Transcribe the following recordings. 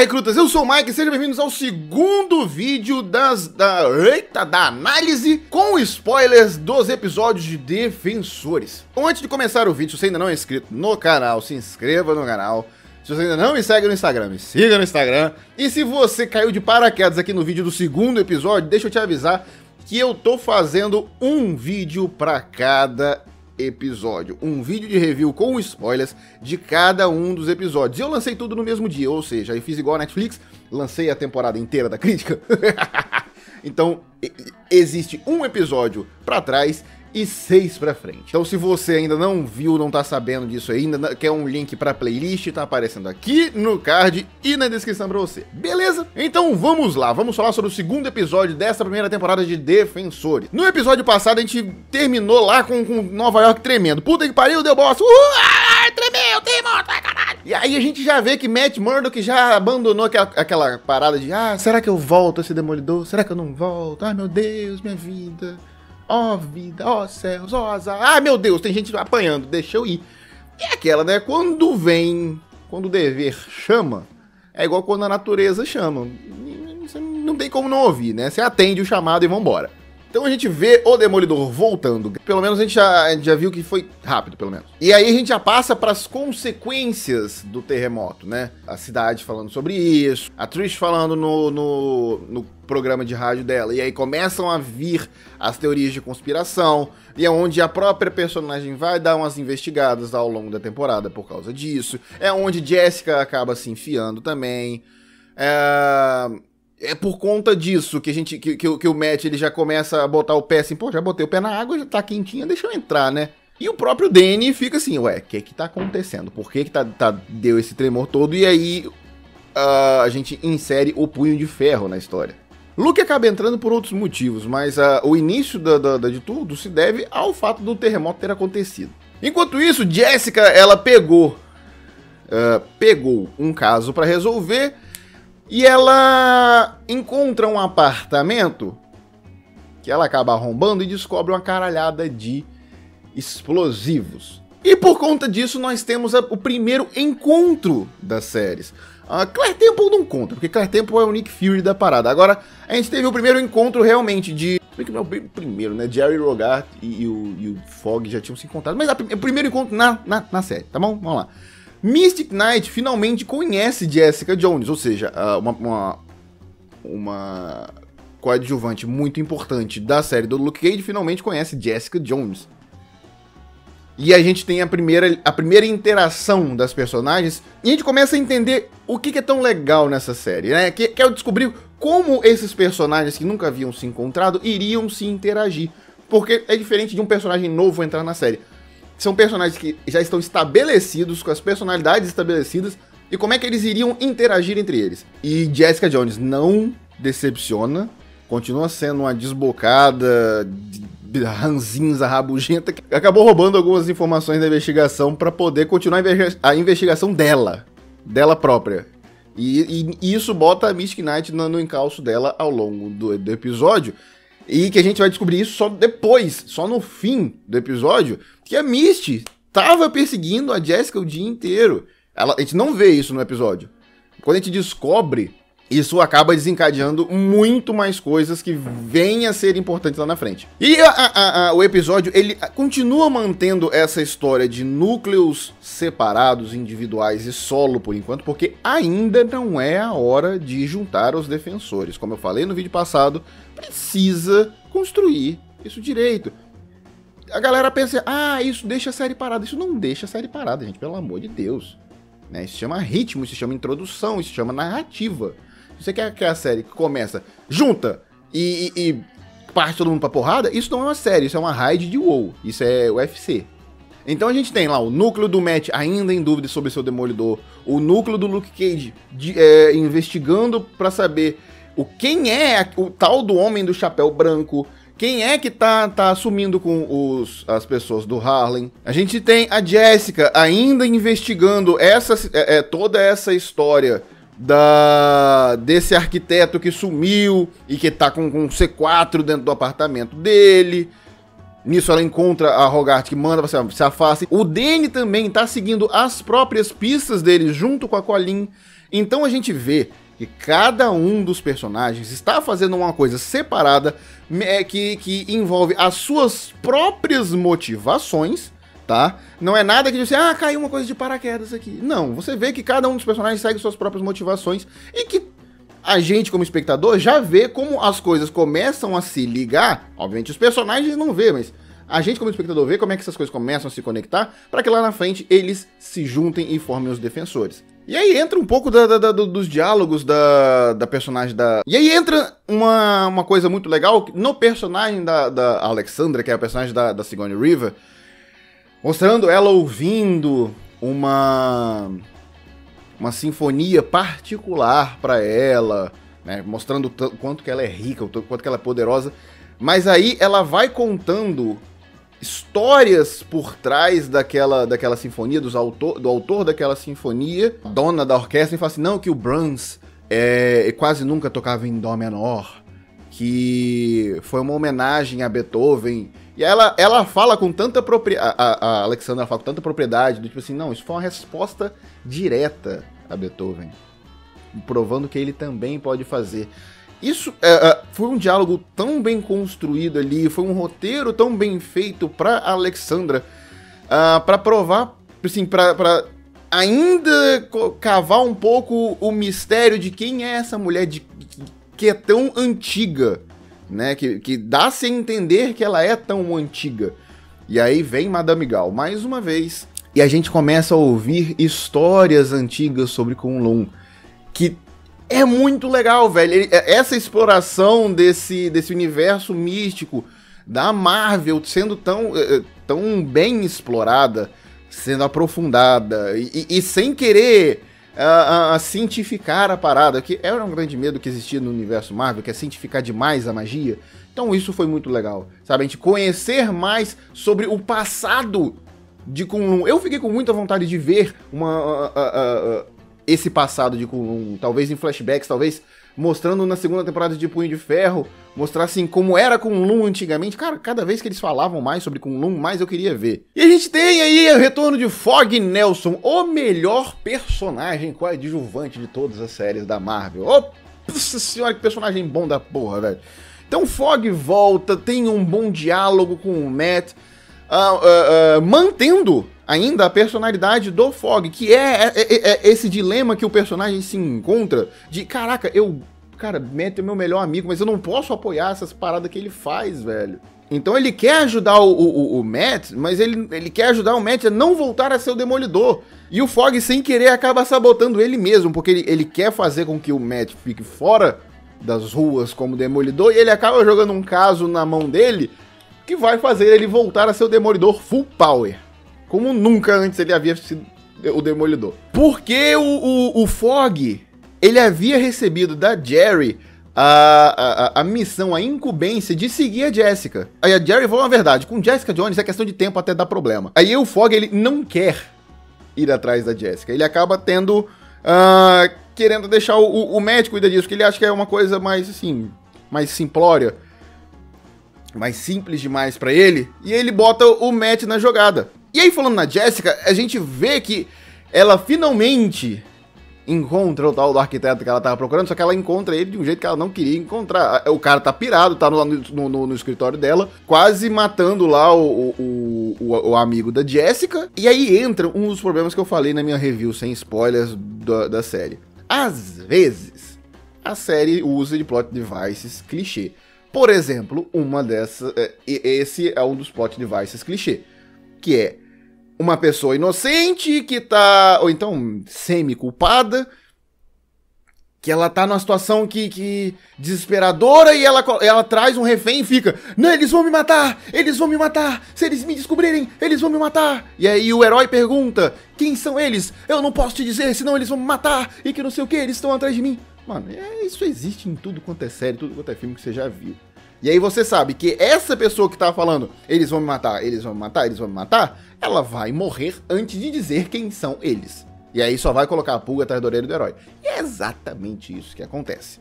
recrutas, eu sou o Mike, sejam bem-vindos ao segundo vídeo da análise com spoilers dos episódios de Defensores. Então, antes de começar o vídeo, se você ainda não é inscrito no canal, se inscreva no canal. Se você ainda não me segue no Instagram, me siga no Instagram. E se você caiu de paraquedas aqui no vídeo do segundo episódio, deixa eu te avisar que eu tô fazendo um vídeo pra cada episódio. Um vídeo de review com spoilers de cada um dos episódios. E eu lancei tudo no mesmo dia, ou seja, eu fiz igual a Netflix, lancei a temporada inteira da crítica. Então, existe um episódio pra trás e 6 pra frente. Então, se você ainda não viu, não tá sabendo disso ainda, quer um link pra playlist, tá aparecendo aqui no card e na descrição pra você. Beleza? Então, vamos lá. Vamos falar sobre o segundo episódio dessa primeira temporada de Defensores. No episódio passado, a gente terminou lá com Nova York tremendo. Puta que pariu, deu bosta. Tremeu, tem morto, caralho. E aí a gente já vê que Matt Murdock já abandonou aquela parada de será que eu volto a esse Demolidor? Será que eu não volto? Ai, meu Deus, minha vida. Ó vida, ó céus, ó azar. Meu Deus, tem gente apanhando, deixa eu ir. E aquela, né? Quando o dever chama, é igual quando a natureza chama. Você não tem como não ouvir, né? Você atende o chamado e vambora. Então a gente vê o Demolidor voltando. Pelo menos a gente já viu que foi rápido, pelo menos. E aí a gente já passa para as consequências do terremoto, né? A cidade falando sobre isso, a Trish falando no programa de rádio dela. E aí começam a vir as teorias de conspiração. E é onde a própria personagem vai dar umas investigadas ao longo da temporada por causa disso. É onde Jessica acaba se enfiando também. É por conta disso que o Matt ele já começa a botar o pé assim, pô, já botei o pé na água, já tá quentinha, deixa eu entrar, né? E o próprio Danny fica assim, ué, o que tá acontecendo? Por que deu esse tremor todo? E aí a gente insere o Punho de Ferro na história. Luke acaba entrando por outros motivos, mas o início de tudo se deve ao fato do terremoto ter acontecido. Enquanto isso, Jessica, ela pegou um caso pra resolver. E ela encontra um apartamento que ela acaba arrombando e descobre uma caralhada de explosivos. E por conta disso nós temos o primeiro encontro das séries. Claire Temple não conta, porque Claire Temple é o Nick Fury da parada. Agora, a gente teve o primeiro encontro realmente de... Não é o primeiro, né? Jerry Rogart e o Fogg já tinham se encontrado. Mas o primeiro encontro na série, tá bom? Vamos lá. Mystic Knight finalmente conhece Jessica Jones, ou seja, uma coadjuvante muito importante da série do Luke Cage finalmente conhece Jessica Jones. E a gente tem a primeira interação das personagens e a gente começa a entender o que é tão legal nessa série, né? Que é descobrir como esses personagens que nunca haviam se encontrado iriam se interagir. Porque é diferente de um personagem novo entrar na série. São personagens que já estão estabelecidos, com as personalidades estabelecidas, e como é que eles iriam interagir entre eles. E Jessica Jones não decepciona, continua sendo uma desbocada, ranzinza, rabugenta, que acabou roubando algumas informações da investigação para poder continuar a investigação dela própria. E isso bota a Mystic Knight no encalço dela ao longo do episódio. E que a gente vai descobrir isso só depois, só no fim do episódio, que a Misty tava perseguindo a Jessica o dia inteiro. A gente não vê isso no episódio. Quando a gente descobre, isso acaba desencadeando muito mais coisas que vêm a ser importantes lá na frente. E o episódio, ele continua mantendo essa história de núcleos separados, individuais e solo por enquanto, porque ainda não é a hora de juntar os defensores. Como eu falei no vídeo passado, precisa construir isso direito. A galera pensa, isso deixa a série parada. Isso não deixa a série parada, gente, pelo amor de Deus. Né? Isso se chama ritmo, isso se chama introdução, isso se chama narrativa. Se você quer que a série que começa, junta e parte todo mundo pra porrada, isso não é uma série, isso é uma raid de WoW, isso é UFC. Então a gente tem lá o núcleo do Matt ainda em dúvida sobre seu Demolidor, o núcleo do Luke Cage investigando pra saber quem é o tal do Homem do Chapéu Branco, quem é que tá assumindo com as pessoas do Harlem. A gente tem a Jessica ainda investigando toda essa história desse arquiteto que sumiu e que tá com um C4 dentro do apartamento dele. Nisso ela encontra a Rogart, que manda pra se afaste. O Danny também tá seguindo as próprias pistas dele junto com a Colleen. Então a gente vê que cada um dos personagens está fazendo uma coisa separada que envolve as suas próprias motivações, tá? Não é nada que diz assim, caiu uma coisa de paraquedas aqui. Não, você vê que cada um dos personagens segue suas próprias motivações e que a gente, como espectador, já vê como as coisas começam a se ligar. Obviamente os personagens não vê, mas a gente, como espectador, vê como é que essas coisas começam a se conectar para que lá na frente eles se juntem e formem os defensores. E aí entra um pouco dos diálogos da personagem da... E aí entra uma coisa muito legal no personagem da Alexandra, que é a personagem da Sigourney Weaver, mostrando ela ouvindo uma sinfonia particular para ela, né, mostrando o quanto que ela é rica, o quanto que ela é poderosa, mas aí ela vai contando histórias por trás daquela sinfonia, do autor daquela sinfonia, dona da orquestra, e fala assim, não, que o Brahms quase nunca tocava em dó menor, que foi uma homenagem a Beethoven. E ela fala com tanta propriedade, a Alexandra fala com tanta propriedade, do tipo assim, não, isso foi uma resposta direta a Beethoven, provando que ele também pode fazer. Isso foi um diálogo tão bem construído ali, foi um roteiro tão bem feito pra Alexandra, pra provar, assim, pra ainda cavar um pouco o mistério de quem é essa mulher que é tão antiga, né, que dá-se a entender que ela é tão antiga. E aí vem Madame Gao mais uma vez, e a gente começa a ouvir histórias antigas sobre Kunlun, que é muito legal, velho. Essa exploração desse universo místico da Marvel sendo tão bem explorada, sendo aprofundada, e sem querer cientificar a parada, que era um grande medo que existia no universo Marvel, que é cientificar demais a magia. Então isso foi muito legal, sabe? A gente conhecer mais sobre o passado de Kunlun. Eu fiquei com muita vontade de ver esse passado de Kunlun, talvez em flashbacks, talvez mostrando na segunda temporada de Punho de Ferro, mostrar assim como era Kunlun antigamente. Cara, cada vez que eles falavam mais sobre Kunlun, mais eu queria ver. E a gente tem aí o retorno de Fogg Nelson, o melhor personagem coadjuvante de todas as séries da Marvel. Nossa senhora, que personagem bom da porra, velho. Então Fogg volta, tem um bom diálogo com o Matt, mantendo ainda a personalidade do Fogg, que é esse dilema que o personagem se encontra de, caraca, Matt é meu melhor amigo, mas eu não posso apoiar essas paradas que ele faz, velho. Então ele quer ajudar o Matt, mas ele quer ajudar o Matt a não voltar a ser o Demolidor. E o Fogg, sem querer, acaba sabotando ele mesmo, porque ele quer fazer com que o Matt fique fora das ruas como Demolidor, e ele acaba jogando um caso na mão dele que vai fazer ele voltar a ser o Demolidor full power, como nunca antes ele havia sido o Demolidor. Porque o Fogg, ele havia recebido da Jerry a missão, a incumbência de seguir a Jessica. Aí a Jerry falou a verdade, com Jessica Jones é questão de tempo até dar problema. Aí o Fogg, ele não quer ir atrás da Jessica, ele acaba tendo, querendo deixar o Matt cuidar disso, porque ele acha que é uma coisa mais, assim, mais simplória, mais simples demais pra ele, e ele bota o Matt na jogada. E aí, falando na Jessica, a gente vê que ela finalmente encontra o tal do arquiteto que ela tava procurando, só que ela encontra ele de um jeito que ela não queria encontrar. O cara tá pirado, tá no escritório dela, quase matando lá o amigo da Jessica. E aí entra um dos problemas que eu falei na minha review, sem spoilers, da série. Às vezes, a série usa de plot devices clichê. Por exemplo, esse é um dos plot devices clichê, que é uma pessoa inocente que tá, ou então semi-culpada, que ela tá numa situação que desesperadora, e ela traz um refém e fica, não, eles vão me matar, se eles me descobrirem, eles vão me matar. E aí o herói pergunta, quem são eles? Eu não posso te dizer, senão eles vão me matar, e que não sei o que, eles estão atrás de mim. Mano, isso existe em tudo quanto é série, tudo quanto é filme que você já viu. E aí você sabe que essa pessoa que tá falando, eles vão me matar, eles vão me matar, eles vão me matar, ela vai morrer antes de dizer quem são eles. E aí só vai colocar a pulga atrás da orelha do herói. E é exatamente isso que acontece.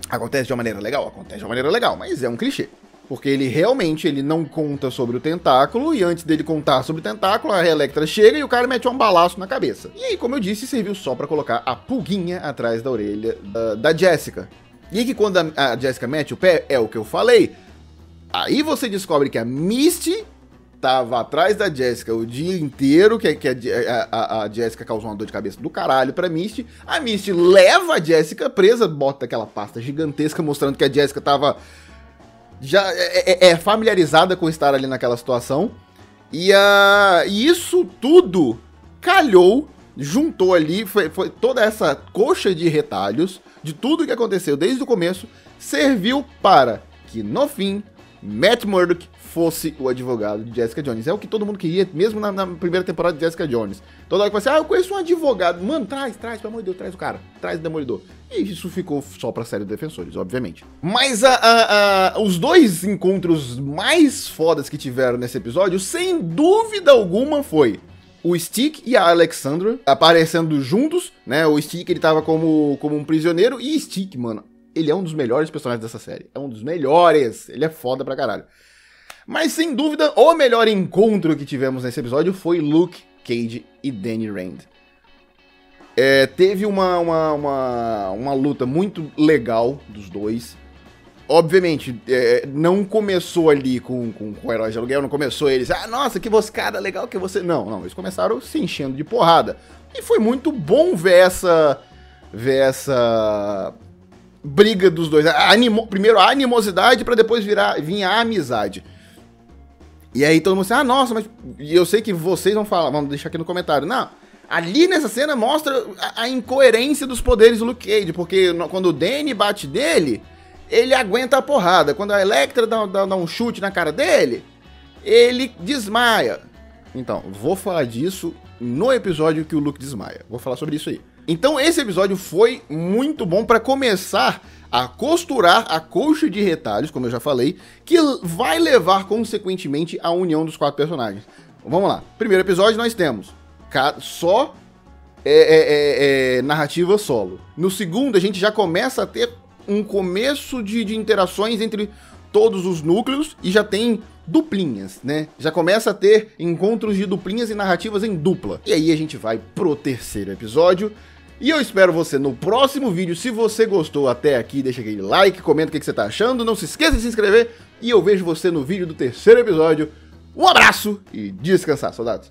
Acontece de uma maneira legal? Acontece de uma maneira legal, mas é um clichê. porque ele realmente não conta sobre o tentáculo, e antes dele contar sobre o tentáculo, a Elektra chega e o cara mete um balaço na cabeça. E aí, como eu disse, serviu só pra colocar a pulguinha atrás da orelha da Jessica. E aí que quando a Jessica mete o pé, é o que eu falei. Aí você descobre que a Misty tava atrás da Jessica o dia inteiro, que a Jessica causou uma dor de cabeça do caralho pra Misty. A Misty leva a Jessica presa, bota aquela pasta gigantesca mostrando que a Jessica tava já familiarizada com estar ali naquela situação. E isso tudo calhou, juntou ali, foi toda essa coxa de retalhos de tudo que aconteceu desde o começo, serviu para que no fim Matt Murdock fosse o advogado de Jessica Jones. É o que todo mundo queria, mesmo na primeira temporada de Jessica Jones. Toda hora que você eu conheço um advogado. Mano, traz, pelo amor de Deus, traz o cara. Traz o Demolidor. E isso ficou só pra série de Defensores, obviamente. Mas os dois encontros mais fodas que tiveram nesse episódio, sem dúvida alguma, foi o Stick e a Alexandra aparecendo juntos, né? O Stick, ele tava como um prisioneiro, e Stick, mano, ele é um dos melhores personagens dessa série. É um dos melhores. Ele é foda pra caralho. Mas, sem dúvida, o melhor encontro que tivemos nesse episódio foi Luke Cage e Danny Rand. Teve uma luta muito legal dos dois. Obviamente, não começou ali com o herói de aluguel, não começou eles, nossa, que moscada legal que você... Não, eles começaram se enchendo de porrada. E foi muito bom ver essa briga dos dois. Primeiro a animosidade pra depois vir a amizade. E aí todo mundo assim, nossa, mas... E eu sei que vocês vão falar, vamos deixar aqui no comentário. Não, ali nessa cena mostra a incoerência dos poderes do Luke Cage, porque quando o Danny bate dele, ele aguenta a porrada. Quando a Elektra dá um chute na cara dele, ele desmaia. Então, vou falar disso no episódio que o Luke desmaia. Vou falar sobre isso aí. Então esse episódio foi muito bom pra começar a costurar a coxa de retalhos, como eu já falei, que vai levar consequentemente à união dos 4 personagens. Vamos lá. Primeiro episódio nós temos só narrativa solo. No segundo a gente já começa a ter um começo de interações entre todos os núcleos e já tem duplinhas, né? Já começa a ter encontros de duplinhas e narrativas em dupla. E aí a gente vai pro terceiro episódio. E eu espero você no próximo vídeo. Se você gostou até aqui, deixa aquele like, comenta o que você tá achando. Não se esqueça de se inscrever. E eu vejo você no vídeo do terceiro episódio. Um abraço e descansar, soldados.